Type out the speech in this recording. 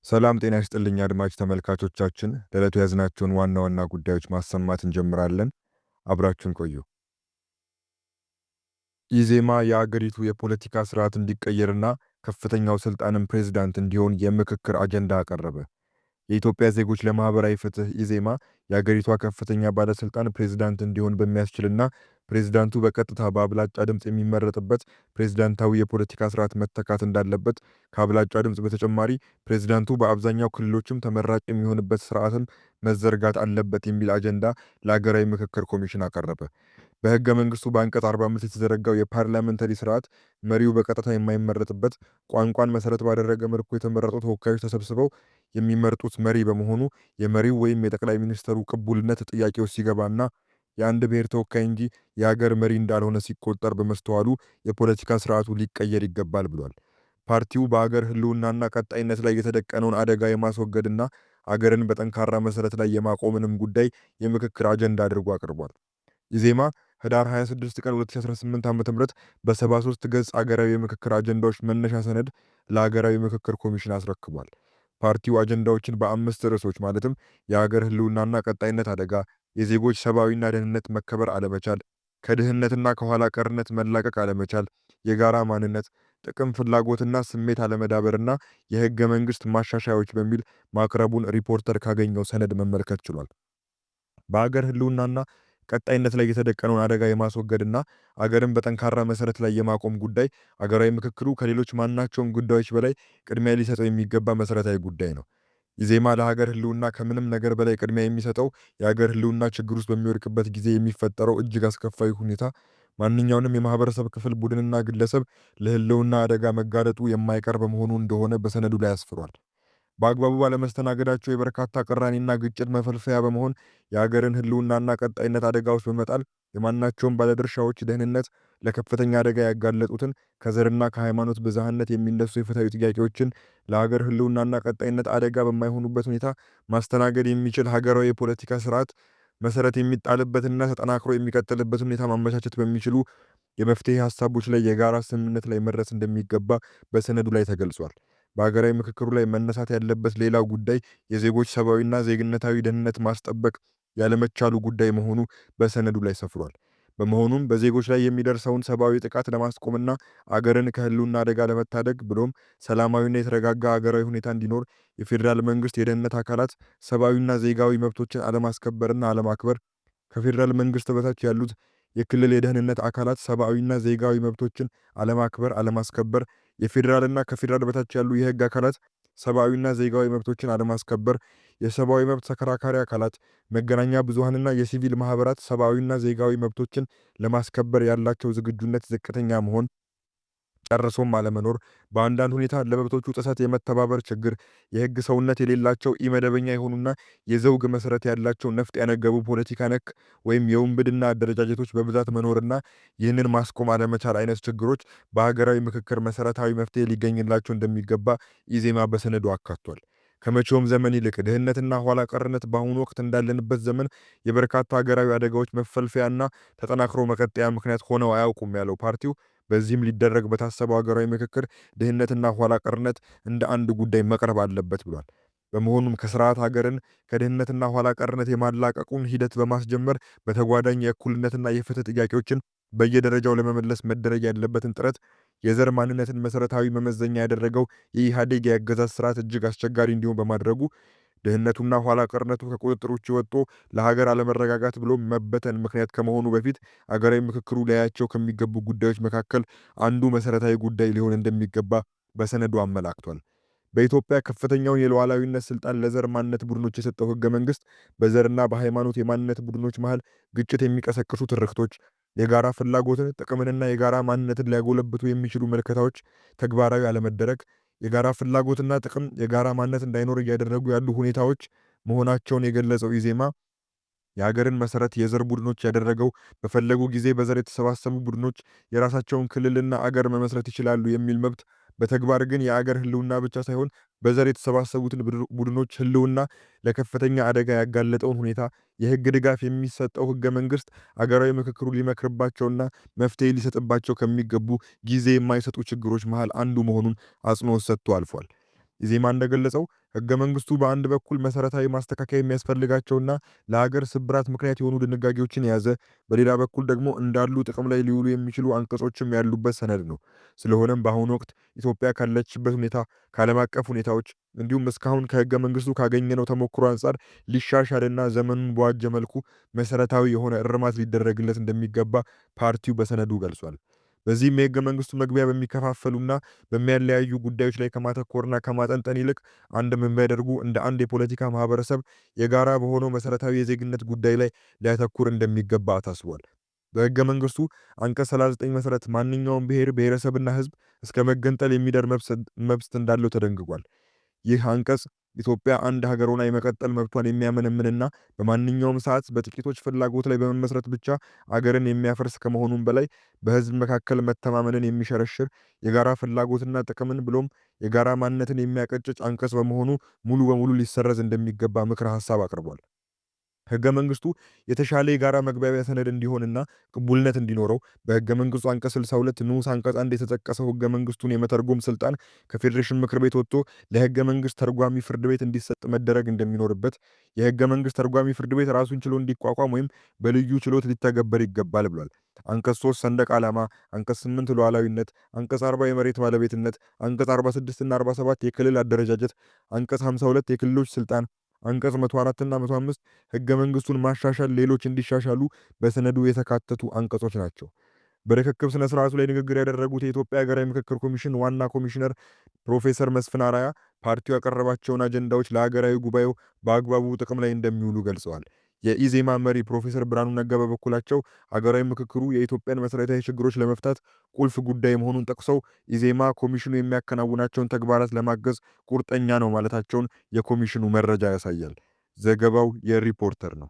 ሰላም ጤና ይስጥልኝ አድማጭ ተመልካቾቻችን፣ ለዕለቱ ያዝናቸውን ዋና ዋና ጉዳዮች ማሰማት እንጀምራለን። አብራችሁን ቆዩ። ኢዜማ የአገሪቱ የፖለቲካ ስርዓት እንዲቀየርና ከፍተኛው ስልጣንም ፕሬዝዳንት እንዲሆን የምክክር አጀንዳ አቀረበ። የኢትዮጵያ ዜጎች ለማህበራዊ ፍትህ ኢዜማ የአገሪቷ ከፍተኛ ባለስልጣን ፕሬዝዳንት እንዲሆን በሚያስችልና ፕሬዝዳንቱ በቀጥታ በአብላጫ ድምፅ የሚመረጥበት ፕሬዝዳንታዊ የፖለቲካ ስርዓት መተካት እንዳለበት፣ ከአብላጫ ድምፅ በተጨማሪ ፕሬዝዳንቱ በአብዛኛው ክልሎችም ተመራጭ የሚሆንበት ስርዓትም መዘርጋት አለበት የሚል አጀንዳ ለሀገራዊ ምክክር ኮሚሽን አቀረበ። በህገ መንግስቱ በአንቀጽ 45 የተዘረጋው የፓርላመንታሪ ስርዓት መሪው በቀጥታ የማይመረጥበት፣ ቋንቋን መሰረት ባደረገ መልኩ የተመረጡ ተወካዮች ተሰብስበው የሚመርጡት መሪ በመሆኑ የመሪው ወይም የጠቅላይ ሚኒስትሩ ቅቡልነት ጥያቄ ውስጥ ሲገባና የአንድ ብሔር ተወካይ እንጂ የሀገር መሪ እንዳልሆነ ሲቆጠር በመስተዋሉ የፖለቲካ ስርዓቱ ሊቀየር ይገባል ብሏል። ፓርቲው በአገር ህልውናና ቀጣይነት ላይ የተደቀነውን አደጋ የማስወገድና አገርን በጠንካራ መሰረት ላይ የማቆምንም ጉዳይ የምክክር አጀንዳ አድርጎ አቅርቧል። ኢዜማ ህዳር 26 ቀን 2018 ዓ.ም በ73 ገጽ አገራዊ የምክክር አጀንዳዎች መነሻ ሰነድ ለሀገራዊ ምክክር ኮሚሽን አስረክቧል። ፓርቲው አጀንዳዎችን በአምስት ርዕሶች ማለትም የሀገር ህልውናና ቀጣይነት አደጋ፣ የዜጎች ሰብአዊና ደህንነት መከበር አለመቻል፣ ከድህነትና ከኋላ ቀርነት መላቀቅ አለመቻል፣ የጋራ ማንነት፣ ጥቅም ፍላጎትና ስሜት አለመዳበርና የህገ መንግስት ማሻሻያዎች በሚል ማቅረቡን ሪፖርተር ካገኘው ሰነድ መመልከት ችሏል። በሀገር ህልውናና ቀጣይነት ላይ የተደቀነውን አደጋ የማስወገድና አገርን በጠንካራ መሰረት ላይ የማቆም ጉዳይ አገራዊ ምክክሩ ከሌሎች ማናቸውም ጉዳዮች በላይ ቅድሚያ ሊሰጠው የሚገባ መሰረታዊ ጉዳይ ነው። ኢዜማ ለሀገር ህልውና ከምንም ነገር በላይ ቅድሚያ የሚሰጠው የሀገር ህልውና ችግር ውስጥ በሚወድቅበት ጊዜ የሚፈጠረው እጅግ አስከፋይ ሁኔታ ማንኛውንም የማህበረሰብ ክፍል ቡድንና ግለሰብ ለህልውና አደጋ መጋለጡ የማይቀር በመሆኑ እንደሆነ በሰነዱ ላይ አስፍሯል። በአግባቡ ባለመስተናገዳቸው የበርካታ ቅራኔና ግጭት መፈልፈያ በመሆን የሀገርን ህልውናና ቀጣይነት አደጋ ውስጥ በመጣል የማናቸውም ባለድርሻዎች ደህንነት ለከፍተኛ አደጋ ያጋለጡትን ከዘርና ከሃይማኖት ብዝሃነት የሚነሱ የፍትሃዊ ጥያቄዎችን ለሀገር ህልውናና ቀጣይነት አደጋ በማይሆኑበት ሁኔታ ማስተናገድ የሚችል ሀገራዊ የፖለቲካ ስርዓት መሰረት የሚጣልበትና ተጠናክሮ የሚቀጥልበት ሁኔታ ማመቻቸት በሚችሉ የመፍትሄ ሀሳቦች ላይ የጋራ ስምምነት ላይ መድረስ እንደሚገባ በሰነዱ ላይ ተገልጿል። በሀገራዊ ምክክሩ ላይ መነሳት ያለበት ሌላው ጉዳይ የዜጎች ሰብአዊና ዜግነታዊ ደህንነት ማስጠበቅ ያለመቻሉ ጉዳይ መሆኑ በሰነዱ ላይ ሰፍሯል። በመሆኑም በዜጎች ላይ የሚደርሰውን ሰብአዊ ጥቃት ለማስቆምና አገርን ከህልውና አደጋ ለመታደግ ብሎም ሰላማዊና የተረጋጋ ሀገራዊ ሁኔታ እንዲኖር የፌዴራል መንግስት የደህንነት አካላት ሰብአዊና ዜጋዊ መብቶችን አለማስከበርና አለማክበር፣ ከፌዴራል መንግስት በታች ያሉት የክልል የደህንነት አካላት ሰብአዊና ዜጋዊ መብቶችን አለማክበር አለማስከበር፣ የፌዴራልና ከፌዴራል በታች ያሉ የህግ አካላት ሰብአዊና ዜጋዊ መብቶችን አለማስከበር፣ የሰብአዊ መብት ተከራካሪ አካላት፣ መገናኛ ብዙሃንና የሲቪል ማህበራት ሰብአዊና ዜጋዊ መብቶችን ለማስከበር ያላቸው ዝግጁነት ዝቅተኛ መሆን፣ ጨርሶም አለመኖር፣ በአንዳንድ ሁኔታ ለመብቶቹ ጥሰት የመተባበር ችግር፣ የህግ ሰውነት የሌላቸው ኢመደበኛ የሆኑና የዘውግ መሰረት ያላቸው ነፍጥ ያነገቡ ፖለቲካ ነክ ወይም የውንብድና አደረጃጀቶች በብዛት መኖርና ይህንን ማስቆም አለመቻል አይነት ችግሮች በሀገራዊ ምክክር መሰረታዊ መፍትሄ ሊገኝላቸው እንደሚገባ ኢዜማ በሰነዱ አካቷል። ከመቼውም ዘመን ይልቅ ድህነትና ኋላ ቀርነት በአሁኑ ወቅት እንዳለንበት ዘመን የበርካታ ሀገራዊ አደጋዎች መፈልፈያና ተጠናክሮ መቀጠያ ምክንያት ሆነው አያውቁም ያለው ፓርቲው በዚህም ሊደረግ በታሰበው ሀገራዊ ምክክር ድህነትና ኋላ ቀርነት እንደ አንድ ጉዳይ መቅረብ አለበት ብሏል። በመሆኑም ከስርዓት ሀገርን ከድህነትና ኋላ ቀርነት የማላቀቁን ሂደት በማስጀመር በተጓዳኝ የእኩልነትና የፍትህ ጥያቄዎችን በየደረጃው ለመመለስ መደረግ ያለበትን ጥረት የዘር ማንነትን መሰረታዊ መመዘኛ ያደረገው የኢህአዴግ የአገዛዝ ስርዓት እጅግ አስቸጋሪ እንዲሆን በማድረጉ ድህነቱና ኋላ ቀርነቱ ከቁጥጥር ውጭ ወጥቶ ለሀገር አለመረጋጋት ብሎ መበተን ምክንያት ከመሆኑ በፊት አገራዊ ምክክሩ ሊያያቸው ከሚገቡ ጉዳዮች መካከል አንዱ መሰረታዊ ጉዳይ ሊሆን እንደሚገባ በሰነዱ አመላክቷል። በኢትዮጵያ ከፍተኛውን የሉዓላዊነት ስልጣን ለዘር ማንነት ቡድኖች የሰጠው ህገ መንግስት በዘርና በሃይማኖት የማንነት ቡድኖች መሃል ግጭት የሚቀሰቅሱ ትርክቶች፣ የጋራ ፍላጎትን ጥቅምንና የጋራ ማንነትን ሊያጎለብቱ የሚችሉ ምልከታዎች ተግባራዊ አለመደረግ፣ የጋራ ፍላጎትና ጥቅም የጋራ ማንነት እንዳይኖር እያደረጉ ያሉ ሁኔታዎች መሆናቸውን የገለጸው ኢዜማ የሀገርን መሰረት የዘር ቡድኖች ያደረገው በፈለጉ ጊዜ በዘር የተሰባሰቡ ቡድኖች የራሳቸውን ክልልና አገር መመስረት ይችላሉ የሚል መብት በተግባር ግን የአገር ህልውና ብቻ ሳይሆን በዘር የተሰባሰቡትን ቡድኖች ህልውና ለከፍተኛ አደጋ ያጋለጠውን ሁኔታ የህግ ድጋፍ የሚሰጠው ህገ መንግስት አገራዊ ምክክሩ ሊመክርባቸውና መፍትሄ ሊሰጥባቸው ከሚገቡ ጊዜ የማይሰጡ ችግሮች መሃል አንዱ መሆኑን አጽንኦት ሰጥቶ አልፏል። ኢዜማ እንደገለጸው ሕገ መንግሥቱ በአንድ በኩል መሠረታዊ ማስተካከያ የሚያስፈልጋቸውና ለሀገር ስብራት ምክንያት የሆኑ ድንጋጌዎችን የያዘ፣ በሌላ በኩል ደግሞ እንዳሉ ጥቅም ላይ ሊውሉ የሚችሉ አንቀጾችም ያሉበት ሰነድ ነው። ስለሆነም በአሁኑ ወቅት ኢትዮጵያ ካለችበት ሁኔታ፣ ከዓለም አቀፍ ሁኔታዎች እንዲሁም እስካሁን ከሕገ መንግሥቱ ካገኘነው ተሞክሮ አንጻር ሊሻሻልና ዘመኑን በዋጀ መልኩ መሠረታዊ የሆነ እርማት ሊደረግለት እንደሚገባ ፓርቲው በሰነዱ ገልጿል። በዚህም የሕገ መንግሥቱ መግቢያ በሚከፋፈሉና በሚያለያዩ ጉዳዮች ላይ ከማተኮርና ከማጠንጠን ይልቅ አንድም የሚያደርጉ እንደ አንድ የፖለቲካ ማህበረሰብ የጋራ በሆነው መሠረታዊ የዜግነት ጉዳይ ላይ ሊያተኩር እንደሚገባ አሳስቧል። በሕገ መንግሥቱ አንቀጽ 39 መሠረት ማንኛውም ብሔር ብሔረሰብና ሕዝብ እስከ መገንጠል የሚደር መብት እንዳለው ተደንግጓል። ይህ አንቀጽ ኢትዮጵያ አንድ ሀገር ሆና የመቀጠል መብቷን የሚያመነምንና በማንኛውም ሰዓት በጥቂቶች ፍላጎት ላይ በመመስረት ብቻ አገርን የሚያፈርስ ከመሆኑም በላይ በሕዝብ መካከል መተማመንን የሚሸረሽር የጋራ ፍላጎትና ጥቅምን ብሎም የጋራ ማንነትን የሚያቀጭጭ አንቀጽ በመሆኑ ሙሉ በሙሉ ሊሰረዝ እንደሚገባ ምክረ ሐሳብ አቅርቧል። ሕገ መንግሥቱ የተሻለ የጋራ መግባቢያ ሰነድ እንዲሆንና ቅቡልነት እንዲኖረው በሕገ መንግሥቱ አንቀጽ 62 ንዑስ አንቀጽ 1 የተጠቀሰው ሕገ መንግሥቱን የመተርጎም ስልጣን ከፌዴሬሽን ምክር ቤት ወጥቶ ለሕገ መንግሥት ተርጓሚ ፍርድ ቤት እንዲሰጥ መደረግ እንደሚኖርበት፣ የሕገ መንግሥት ተርጓሚ ፍርድ ቤት ራሱን ችሎ እንዲቋቋም ወይም በልዩ ችሎት ሊተገበር ይገባል ብሏል። አንቀጽ 3 ሰንደቅ ዓላማ፣ አንቀጽ 8 ሉዓላዊነት፣ አንቀጽ 40 የመሬት ባለቤትነት፣ አንቀጽ 46 እና 47 የክልል አደረጃጀት፣ አንቀጽ 52 የክልሎች ስልጣን፣ አንቀጽ 104 እና 105 ሕገ መንግሥቱን ማሻሻል ሌሎች እንዲሻሻሉ በሰነዱ የተካተቱ አንቀጾች ናቸው። በርክክብ ስነ ስርዓቱ ላይ ንግግር ያደረጉት የኢትዮጵያ ሀገራዊ ምክክር ኮሚሽን ዋና ኮሚሽነር ፕሮፌሰር መስፍን አራያ ፓርቲው ያቀረባቸውን አጀንዳዎች ለሀገራዊ ጉባኤው በአግባቡ ጥቅም ላይ እንደሚውሉ ገልጸዋል። የኢዜማ መሪ ፕሮፌሰር ብርሃኑ ነጋ በበኩላቸው ሀገራዊ ምክክሩ የኢትዮጵያን መሠረታዊ ችግሮች ለመፍታት ቁልፍ ጉዳይ መሆኑን ጠቅሰው ኢዜማ ኮሚሽኑ የሚያከናውናቸውን ተግባራት ለማገዝ ቁርጠኛ ነው ማለታቸውን የኮሚሽኑ መረጃ ያሳያል። ዘገባው የሪፖርተር ነው።